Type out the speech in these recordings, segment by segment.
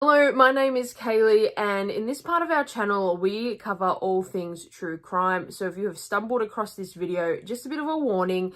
Hello, my name is Kaylee, and in this part of our channel we cover all things true crime. So if you have stumbled across this video, just a bit of a warning,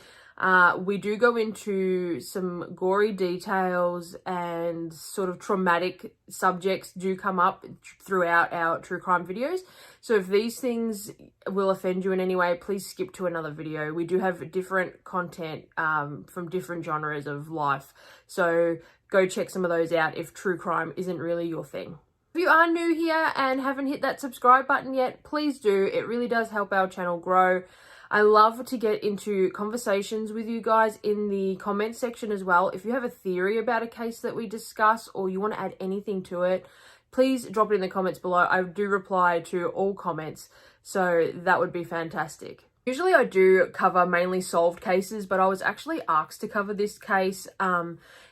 we do go into some gory details and sort of traumatic subjects do come up throughout our true crime videos. So if these things will offend you in any way, please skip to another video. We do have different content from different genres of life. So go check some of those out if true crime isn't really your thing. If you are new here and haven't hit that subscribe button yet, please do. It really does help our channel grow. I love to get into conversations with you guys in the comment section as well. If you have a theory about a case that we discuss or you want to add anything to it, please drop it in the comments below. I do reply to all comments, so that would be fantastic. Usually I do cover mainly solved cases, but I was actually asked to cover this case.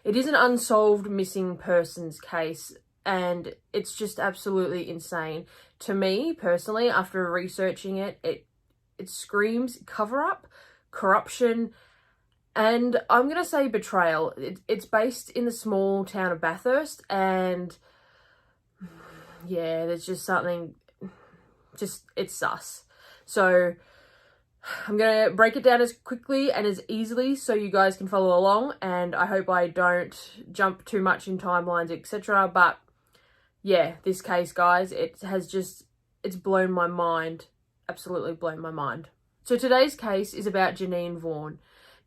It is an unsolved missing persons case, and it's just absolutely insane. To me, personally, after researching it, it screams cover-up, corruption, and I'm going to say betrayal. It's based in the small town of Bathurst, and yeah, there's just something, it's sus. So I'm going to break it down as quickly and as easily so you guys can follow along, and I hope I don't jump too much in timelines, etc. But yeah, this case, guys, it's blown my mind, absolutely blown my mind. So today's case is about Janine Vaughan.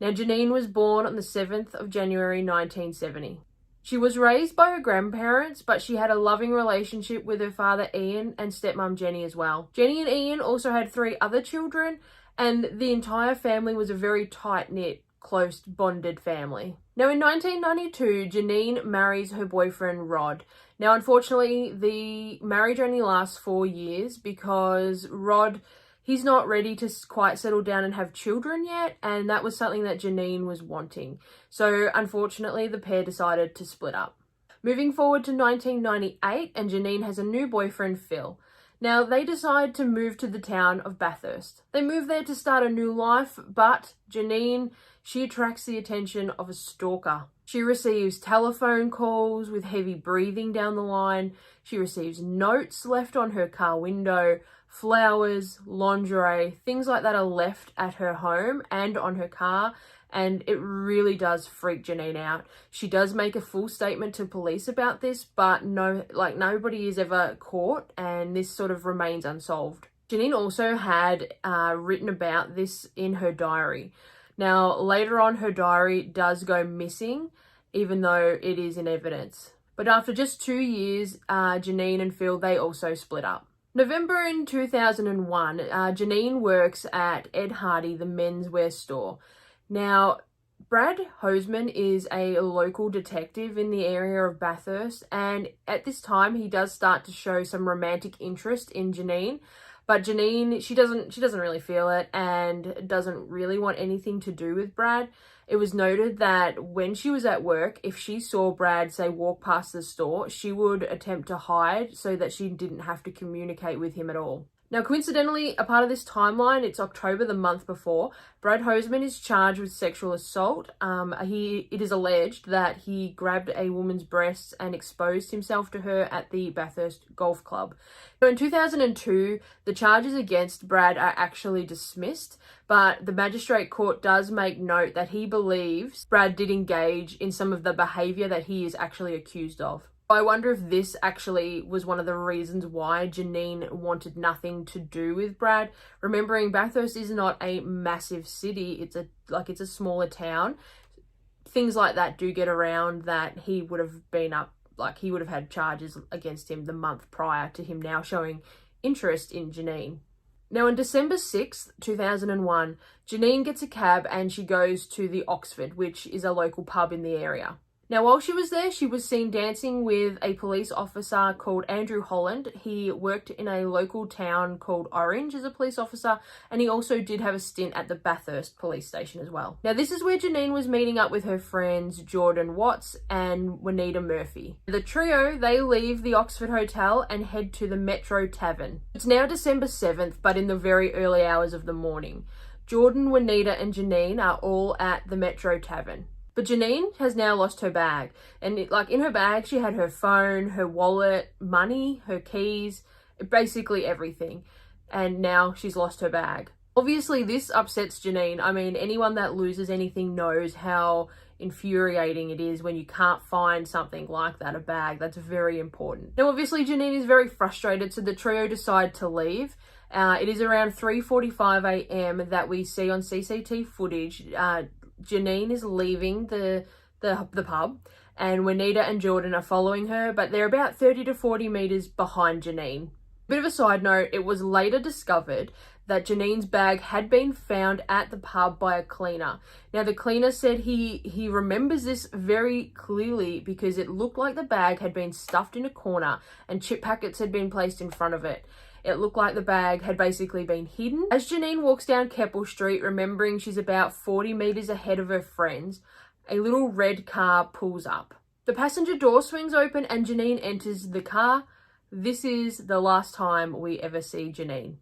Now, Janine was born on the 7th of January 1970. She was raised by her grandparents, but she had a loving relationship with her father Ian and stepmom Jenny as well. Jenny and Ian also had 3 other children, and the entire family was a very tight-knit, close, bonded family. Now, in 1992, Janine marries her boyfriend, Rod. Now, unfortunately, the marriage only lasts 4 years because Rod, he's not ready to quite settle down and have children yet, and that was something that Janine was wanting. So, unfortunately, the pair decided to split up. Moving forward to 1998, and Janine has a new boyfriend, Phil. Now, they decide to move to the town of Bathurst. They move there to start a new life, but Janine, she attracts the attention of a stalker. She receives telephone calls with heavy breathing down the line. She receives notes left on her car window, flowers, lingerie, things like that are left at her home and on her car. And it really does freak Janine out. She does make a full statement to police about this, but nobody is ever caught, and this sort of remains unsolved. Janine also had written about this in her diary. Now, later on, her diary does go missing, even though it is in evidence. But after just 2 years, Janine and Phil, they also split up. November in 2001, Janine works at Ed Hardy, the menswear store. Now, Brad Hoseman is a local detective in the area of Bathurst, and at this time he does start to show some romantic interest in Janine, but Janine, she doesn't really feel it and doesn't really want anything to do with Brad. It was noted that when she was at work, if she saw Brad, say, walk past the store, she would attempt to hide so that she didn't have to communicate with him at all. Now, coincidentally, a part of this timeline, it's October, the month before, Brad Hoseman is charged with sexual assault. It is alleged that he grabbed a woman's breasts and exposed himself to her at the Bathurst Golf Club. So in 2002, the charges against Brad are actually dismissed, but the magistrate court does make note that he believes Brad did engage in some of the behaviour that he is actually accused of. I wonder if this actually was one of the reasons why Janine wanted nothing to do with Brad. Remembering Bathurst is not a massive city, it's a smaller town. Things like that do get around, that he would have been up, he would have had charges against him the month prior to him now showing interest in Janine. Now, on December 6th, 2001, Janine gets a cab and she goes to the Oxford, which is a local pub in the area. Now, while she was there, she was seen dancing with a police officer called Andrew Holland. He worked in a local town called Orange as a police officer, and he also did have a stint at the Bathurst police station as well. Now, this is where Janine was meeting up with her friends Jordan Watts and Juanita Murphy. The trio, they leave the Oxford Hotel and head to the Metro Tavern. It's now December 7th, but in the very early hours of the morning. Jordan, Juanita and Janine are all at the Metro Tavern. But Janine has now lost her bag. And in her bag, she had her phone, her wallet, money, her keys, basically everything. And now she's lost her bag. Obviously, this upsets Janine. I mean, anyone that loses anything knows how infuriating it is when you can't find something like that, a bag. That's very important. Now, obviously, Janine is very frustrated, so the trio decide to leave. It is around 3:45 a.m. that we see on CCTV footage. Janine is leaving the pub, and Juanita and Jordan are following her, but they're about 30 to 40 meters behind Janine. Bit of a side note, it was later discovered that Janine's bag had been found at the pub by a cleaner. Now, the cleaner said he remembers this very clearly because it looked like the bag had been stuffed in a corner and chip packets had been placed in front of it. It looked like the bag had basically been hidden. As Janine walks down Keppel Street, remembering she's about 40 meters ahead of her friends, a little red car pulls up. The passenger door swings open and Janine enters the car. This is the last time we ever see Janine.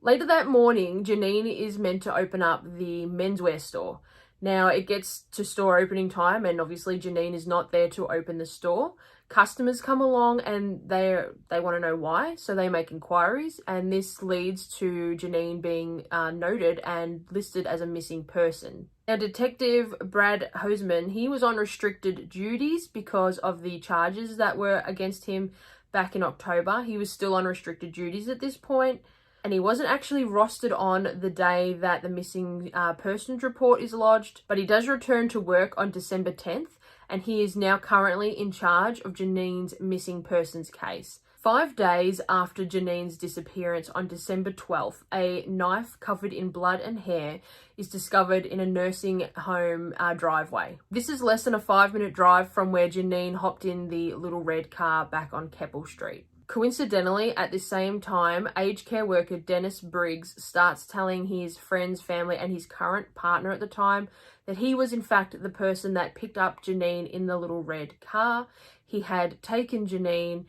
Later that morning, Janine is meant to open up the menswear store. Now, it gets to store opening time and obviously Janine is not there to open the store. Customers come along and they want to know why, so they make inquiries, and this leads to Janine being noted and listed as a missing person. Now, Detective Brad Hoseman, he was on restricted duties because of the charges that were against him back in October. He was still on restricted duties at this point, and he wasn't actually rostered on the day that the missing persons report is lodged, but he does return to work on December 10th, and he is now currently in charge of Janine's missing persons case. 5 days after Janine's disappearance on December 12th, a knife covered in blood and hair is discovered in a nursing home driveway. This is less than a 5-minute drive from where Janine hopped in the little red car back on Keppel Street. Coincidentally, at the same time, aged care worker Dennis Briggs starts telling his friends, family, and his current partner at the time that he was in fact the person that picked up Janine in the little red car. He had taken Janine,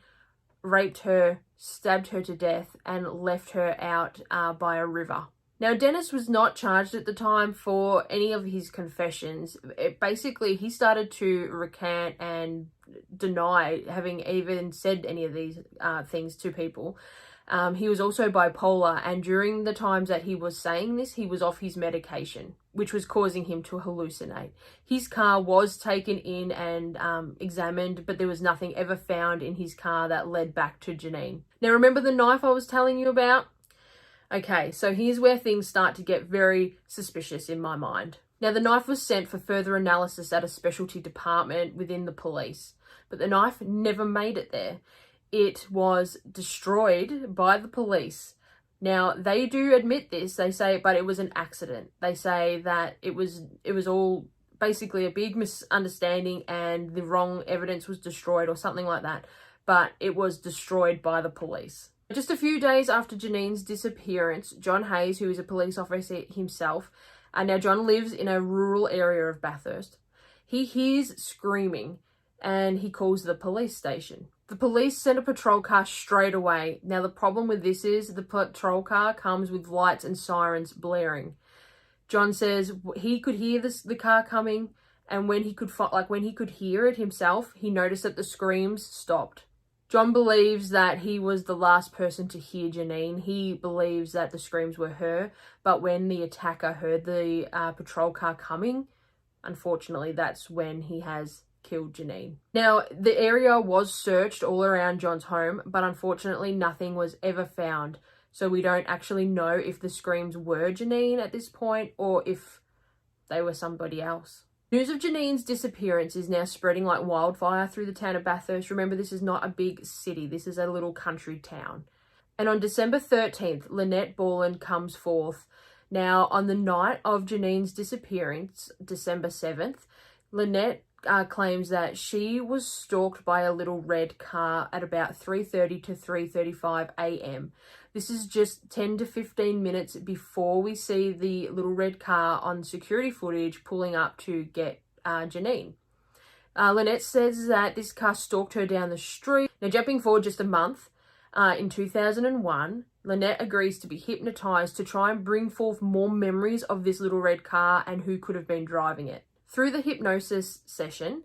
raped her, stabbed her to death, and left her out by a river. Now, Dennis was not charged at the time for any of his confessions. Basically, he started to recant and deny having even said any of these things to people. He was also bipolar, and during the times that he was saying this, he was off his medication, which was causing him to hallucinate. His car was taken in and examined, but there was nothing ever found in his car that led back to Janine. Now, remember the knife I was telling you about? Okay, so here's where things start to get very suspicious in my mind. Now, the knife was sent for further analysis at a specialty department within the police, but the knife never made it there. It was destroyed by the police. Now, they do admit this. They say, but it was an accident. They say that it was all basically a big misunderstanding and the wrong evidence was destroyed or something like that. But it was destroyed by the police. Just a few days after Janine's disappearance, John Hayes, who is a police officer himself, now John lives in a rural area of Bathurst. He hears screaming and he calls the police station. The police send a patrol car straight away. Now, the problem with this is the patrol car comes with lights and sirens blaring. John says he could hear the car coming, and when he could hear it himself, he noticed that the screams stopped. John believes that he was the last person to hear Janine. He believes that the screams were her, but when the attacker heard the patrol car coming, unfortunately, that's when he has killed Janine. Now, the area was searched all around John's home, but unfortunately nothing was ever found. So we don't actually know if the screams were Janine at this point or if they were somebody else. News of Janine's disappearance is now spreading like wildfire through the town of Bathurst. Remember, this is not a big city. This is a little country town. And on December 13th, Lynette Borland comes forth. Now, on the night of Janine's disappearance, December 7th, Lynette claims that she was stalked by a little red car at about 3:30 to 3:35 a.m. This is just 10 to 15 minutes before we see the little red car on security footage pulling up to get Janine. Lynette says that this car stalked her down the street. Now, jumping forward just a month, in 2001, Lynette agrees to be hypnotized to try and bring forth more memories of this little red car and who could have been driving it. Through the hypnosis session,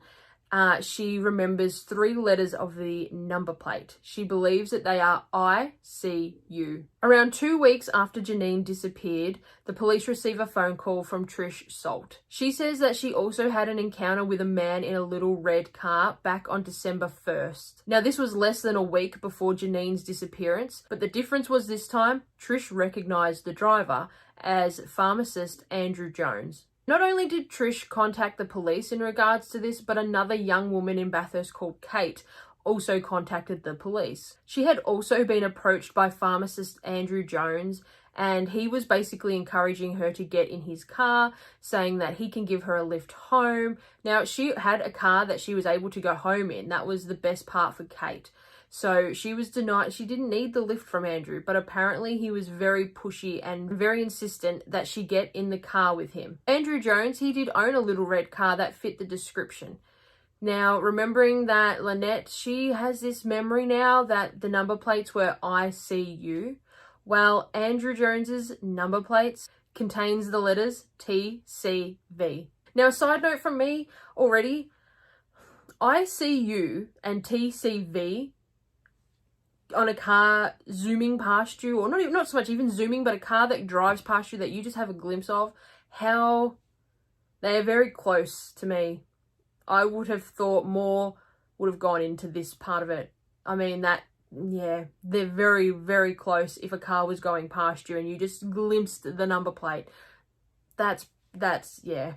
she remembers 3 letters of the number plate. She believes that they are ICU. Around 2 weeks after Janine disappeared, the police receive a phone call from Trish Salt. She says that she also had an encounter with a man in a little red car back on December 1st. Now, this was less than a week before Janine's disappearance, but the difference was this time, Trish recognized the driver as pharmacist Andrew Jones. Not only did Trish contact the police in regards to this, but another young woman in Bathurst called Kate also contacted the police. She had also been approached by pharmacist Andrew Jones, and he was basically encouraging her to get in his car, saying that he can give her a lift home. Now, she had a car that she was able to go home in. That was the best part for Kate. So she was denied, she didn't need the lift from Andrew, but apparently he was very pushy and very insistent that she get in the car with him. Andrew Jones, he did own a little red car that fit the description. Now, remembering that Lynette, she has this memory now that the number plates were ICU. Well, Andrew Jones's number plates contains the letters TCV. Now, a side note from me already, ICU and TCV on a car zooming past you, or not so much even zooming, but a car that drives past you that you just have a glimpse of, how they are very close to me. I would have thought more would have gone into this part of it. I mean, yeah, they're very, very close. If a car was going past you and you just glimpsed the number plate, that's yeah,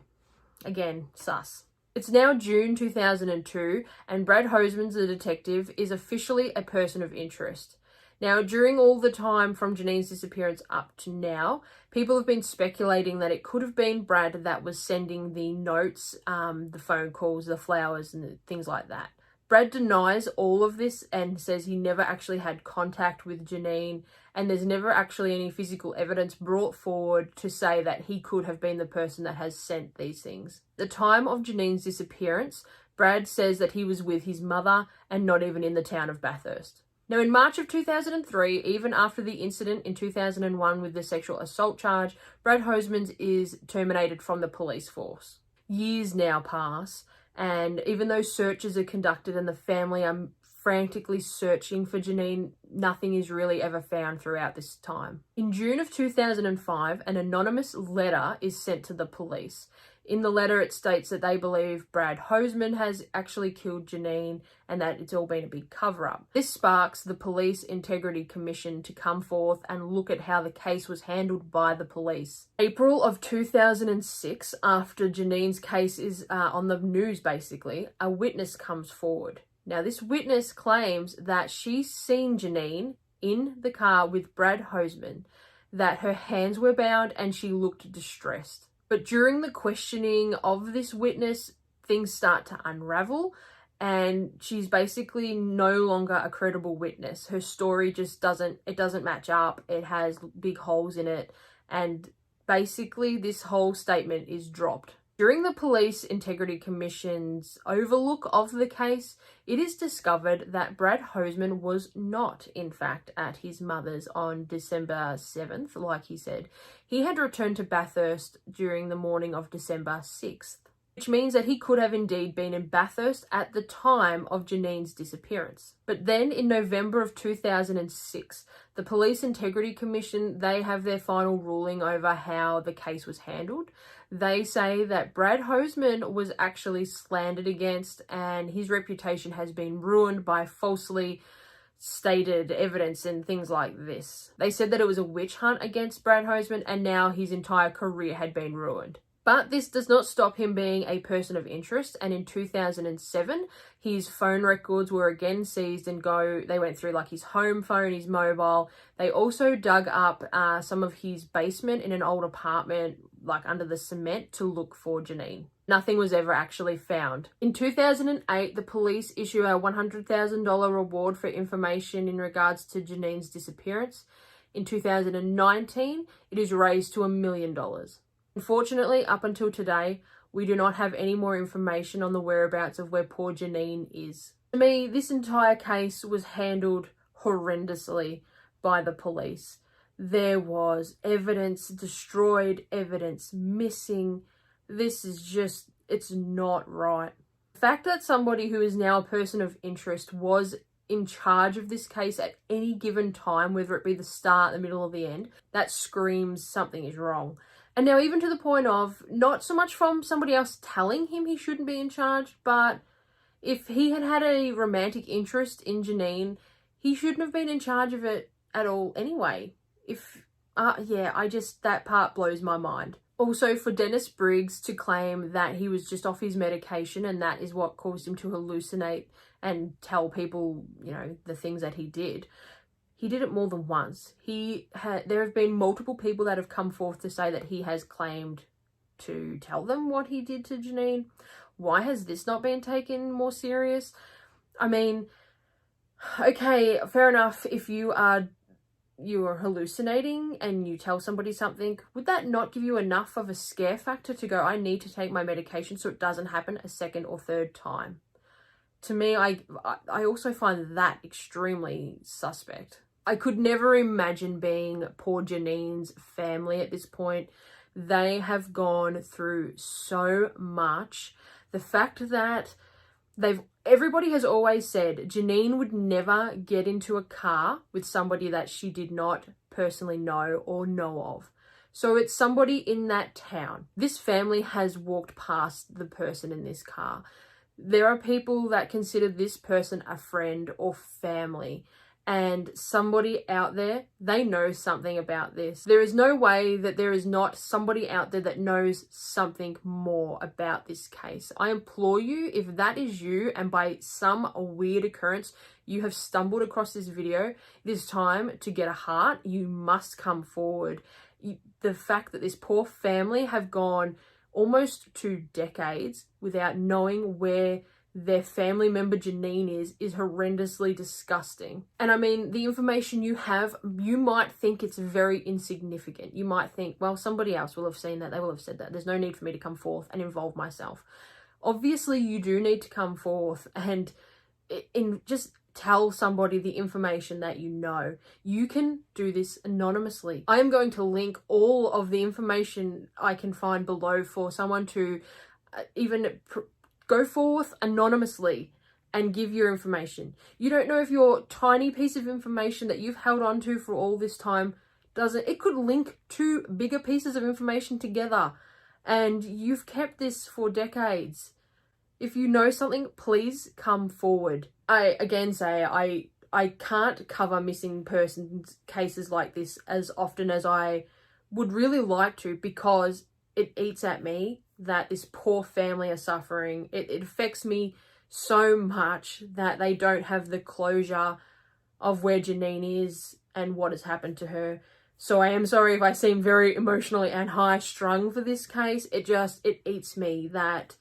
again, sus. It's now June 2002, and Brad Hoseman, the detective, is officially a person of interest. Now, during all the time from Janine's disappearance up to now, people have been speculating that it could have been Brad that was sending the notes, the phone calls, the flowers, and things like that. Brad denies all of this and says he never actually had contact with Janine, and there's never actually any physical evidence brought forward to say that he could have been the person that has sent these things. The time of Janine's disappearance, Brad says that he was with his mother and not even in the town of Bathurst. Now, in March of 2003, even after the incident in 2001 with the sexual assault charge, Brad Hoseman is terminated from the police force. Years now pass, and even though searches are conducted and the family are frantically searching for Janine, nothing is really ever found throughout this time. In June of 2005, an anonymous letter is sent to the police. In the letter, it states that they believe Brad Hoseman has actually killed Janine and that it's all been a big cover-up. This sparks the Police Integrity Commission to come forth and look at how the case was handled by the police. April of 2006, after Janine's case is on the news basically, a witness comes forward. Now, this witness claims that she's seen Janine in the car with Brad Hoseman, that her hands were bound and she looked distressed. But during the questioning of this witness, things start to unravel and she's basically no longer a credible witness. Her story just doesn't match up. It has big holes in it, and basically this whole statement is dropped. During the Police Integrity Commission's overlook of the case, it is discovered that Brad Hoseman was not, in fact, at his mother's on December 7th, like he said. He had returned to Bathurst during the morning of December 6th, which means that he could have indeed been in Bathurst at the time of Janine's disappearance. But then in November of 2006, the Police Integrity Commission, they have their final ruling over how the case was handled. They say that Brad Hoseman was actually slandered against and his reputation has been ruined by falsely stated evidence and things like this. They said that it was a witch hunt against Brad Hoseman and now his entire career had been ruined. But this does not stop him being a person of interest, and in 2007, his phone records were again seized and they went through like his home phone, his mobile. They also dug up some of his basement in an old apartment, like under the cement, to look for Janine. Nothing was ever actually found. In 2008, the police issue a $100,000 reward for information in regards to Janine's disappearance. In 2019, it is raised to $1 million. Unfortunately, up until today, we do not have any more information on the whereabouts of where poor Janine is. To me, this entire case was handled horrendously by the police. There was evidence destroyed, evidence missing. This is just, it's not right. The fact that somebody who is now a person of interest was in charge of this case at any given time, whether it be the start, the middle, or the end, that screams something is wrong. And now even to the point of not so much from somebody else telling him he shouldn't be in charge, but if he had had a romantic interest in Janine, he shouldn't have been in charge of it at all anyway. That part blows my mind. Also, for Dennis Briggs to claim that he was just off his medication and that is what caused him to hallucinate and tell people, you know, the things that he did. He did it more than once. There have been multiple people that have come forth to say that he has claimed to tell them what he did to Janine. Why has this not been taken more serious? I mean, okay, fair enough. If you are hallucinating and you tell somebody something, would that not give you enough of a scare factor to go, I need to take my medication so it doesn't happen a second or third time? To me, I also find that extremely suspect. I could never imagine being poor Janine's family at this point. They have gone through so much. The fact that everybody has always said Janine would never get into a car with somebody that she did not personally know or know of. So it's somebody in that town. This family has walked past the person in this car. There are people that consider this person a friend or family, and somebody out there, they know something about this. There is no way that there is not somebody out there that knows something more about this case. I implore you, if that is you and by some weird occurrence you have stumbled across this video, it is time to get a heart. You must come forward. The fact that this poor family have gone almost 2 decades without knowing where their family member Janine is horrendously disgusting. And I mean, the information you have, you might think it's very insignificant. You might think, well, somebody else will have seen that, they will have said that. There's no need for me to come forth and involve myself. Obviously, you do need to come forth and just tell somebody the information that you know. You can do this anonymously. I am going to link all of the information I can find below for someone to go forth anonymously and give your information. You don't know if your tiny piece of information that you've held on to for all this time it could link 2 bigger pieces of information together, and you've kept this for decades. If you know something, please come forward. I again say I can't cover missing persons cases like this as often as I would really like to, because it eats at me that this poor family are suffering. It affects me so much that they don't have the closure of where Janine is and what has happened to her. So I am sorry if I seem very emotionally and high strung for this case. It eats me that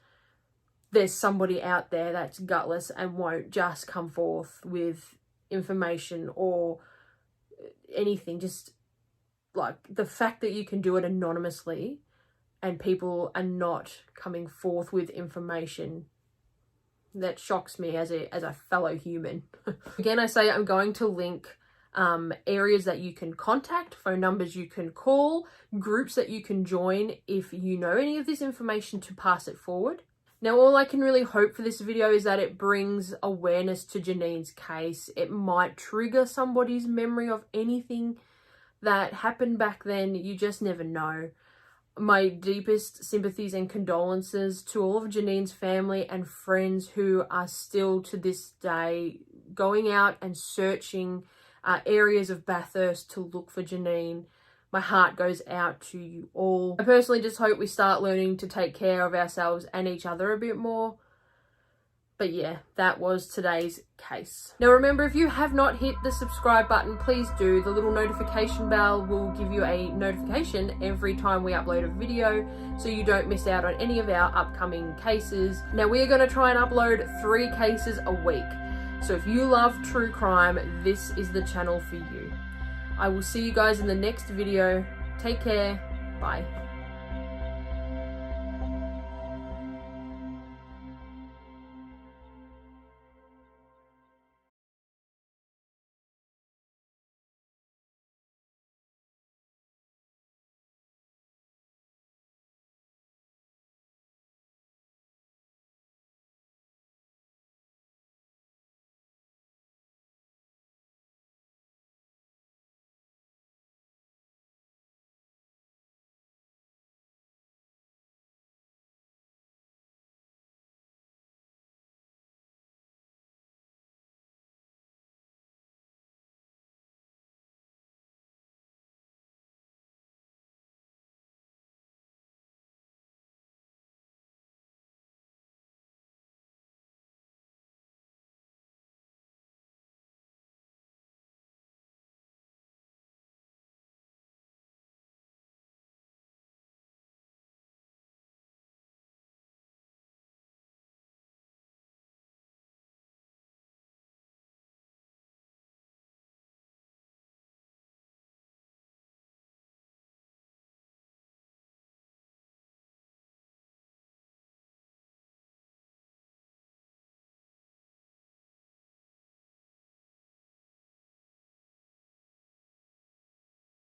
there's somebody out there that's gutless and won't just come forth with information or anything. Just like the fact that you can do it anonymously and people are not coming forth with information, that shocks me as a fellow human. Again, I say I'm going to link areas that you can contact, phone numbers you can call, groups that you can join if you know any of this information, to pass it forward. Now, all I can really hope for this video is that it brings awareness to Janine's case. It might trigger somebody's memory of anything that happened back then. You just never know. My deepest sympathies and condolences to all of Janine's family and friends who are still to this day going out and searching areas of Bathurst to look for Janine. My heart goes out to you all. I personally just hope we start learning to take care of ourselves and each other a bit more. But yeah, that was today's case. Now remember, if you have not hit the subscribe button, please do. The little notification bell will give you a notification every time we upload a video, so you don't miss out on any of our upcoming cases. Now we are going to try and upload 3 cases a week. So if you love true crime, this is the channel for you. I will see you guys in the next video. Take care. Bye.